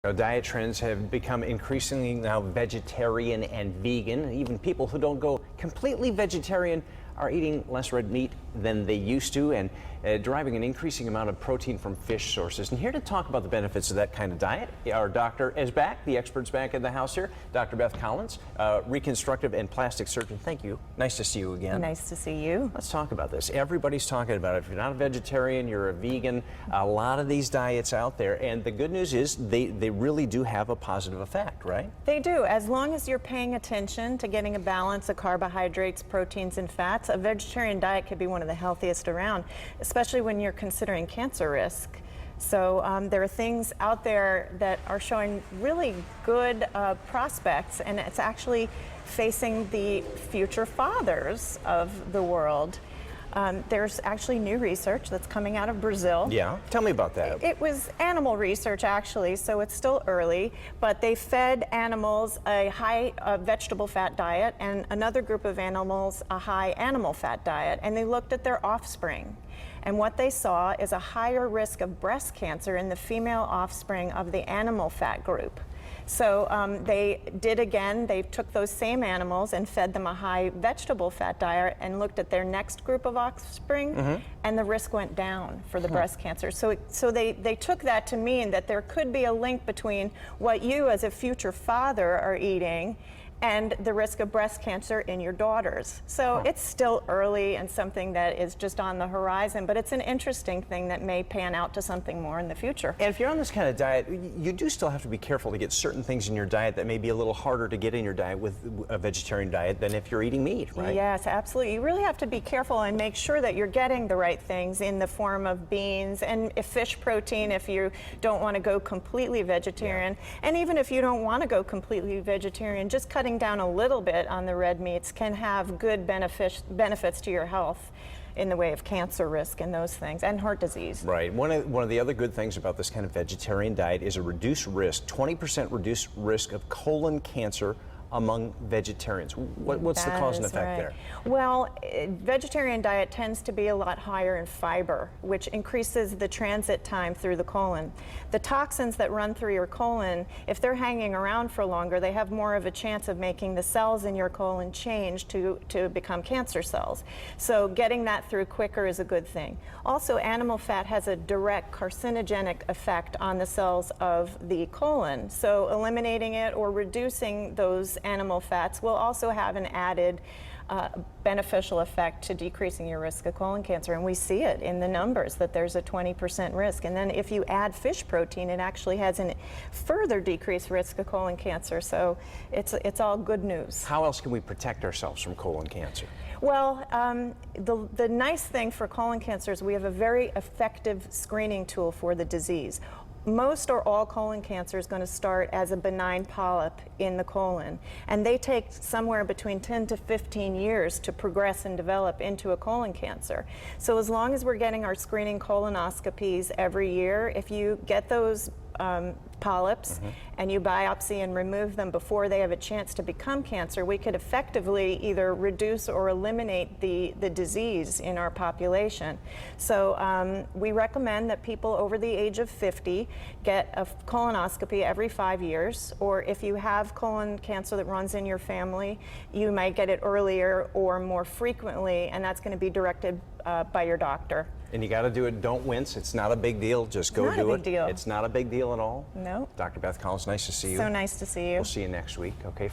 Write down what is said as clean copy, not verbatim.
Diet trends have become increasingly now vegetarian and vegan. Even people who don't go completely vegetarian are eating less red meat than they used to and deriving an increasing amount of protein from fish sources. And here to talk about the benefits of that kind of diet, our doctor is back, the expert's back in the house here, Dr. Beth Collins, reconstructive and plastic surgeon. Thank you. Nice to see you again. Nice to see you. Let's talk about this. Everybody's talking about it. If you're not a vegetarian, you're a vegan. A lot of these diets out there, and the good news is they really do have a positive effect, right? They do. As long as you're paying attention to getting a balance of carbohydrates, proteins, and fats, a vegetarian diet could be one of the healthiest around, especially when you're considering cancer risk. So there are things out there that are showing really good prospects, and it's actually facing the future fathers of the world. There's actually new research that's coming out of Brazil. Yeah, tell me about that. It was animal research actually, so it's still early, but they fed animals a high vegetable fat diet and another group of animals a high animal fat diet, and they looked at their offspring. And what they saw is a higher risk of breast cancer in the female offspring of the animal fat group. So they took those same animals and fed them a high vegetable fat diet and looked at their next group of offspring, and the risk went down for the breast cancer. So they took that to mean that there could be a link between what you as a future father are eating and the risk of breast cancer in your daughters. So it's still early and something that is just on the horizon, but it's an interesting thing that may pan out to something more in the future. And if you're on this kind of diet, you do still have to be careful to get certain things in your diet that may be a little harder to get in your diet with a vegetarian diet than if you're eating meat, right? Yes, absolutely. You really have to be careful and make sure that you're getting the right things in the form of beans and fish protein if you don't want to go completely vegetarian. And even if you don't want to go completely vegetarian, just cutting down a little bit on the red meats can have good benefits to your health in the way of cancer risk and those things, and heart disease. Right. One of the other good things about this kind of vegetarian diet is a reduced risk, 20% reduced risk of colon cancer among vegetarians. What's the cause and effect there? Well, vegetarian diet tends to be a lot higher in fiber, which increases the transit time through the colon. The toxins that run through your colon, if they're hanging around for longer, they have more of a chance of making the cells in your colon change to become cancer cells. So getting that through quicker is a good thing. Also, animal fat has a direct carcinogenic effect on the cells of the colon. So eliminating it or reducing those animal fats will also have an added beneficial effect to decreasing your risk of colon cancer, and we see it in the numbers that there's a 20% risk. And then if you add fish protein, it actually has a further decreased risk of colon cancer. So it's all good news. How else can we protect ourselves from colon cancer? Well, the nice thing for colon cancer is we have a very effective screening tool for the disease. Most or all colon cancer is going to start as a benign polyp in the colon, and they take somewhere between 10 to 15 years to progress and develop into a colon cancer. So as long as we're getting our screening colonoscopies every year, if you get those polyps and you biopsy and remove them before they have a chance to become cancer, we could effectively either reduce or eliminate the disease in our population. So we recommend that people over the age of 50 get a colonoscopy every 5 years, or if you have colon cancer that runs in your family, you might get it earlier or more frequently, and that's going to be directed by your doctor. And you got to do it. Don't wince. It's not a big deal. Just go do it. Not a big deal. It's not a big deal at all. No. Dr. Beth Collins, nice to see you. So nice to see you. We'll see you next week. Okay.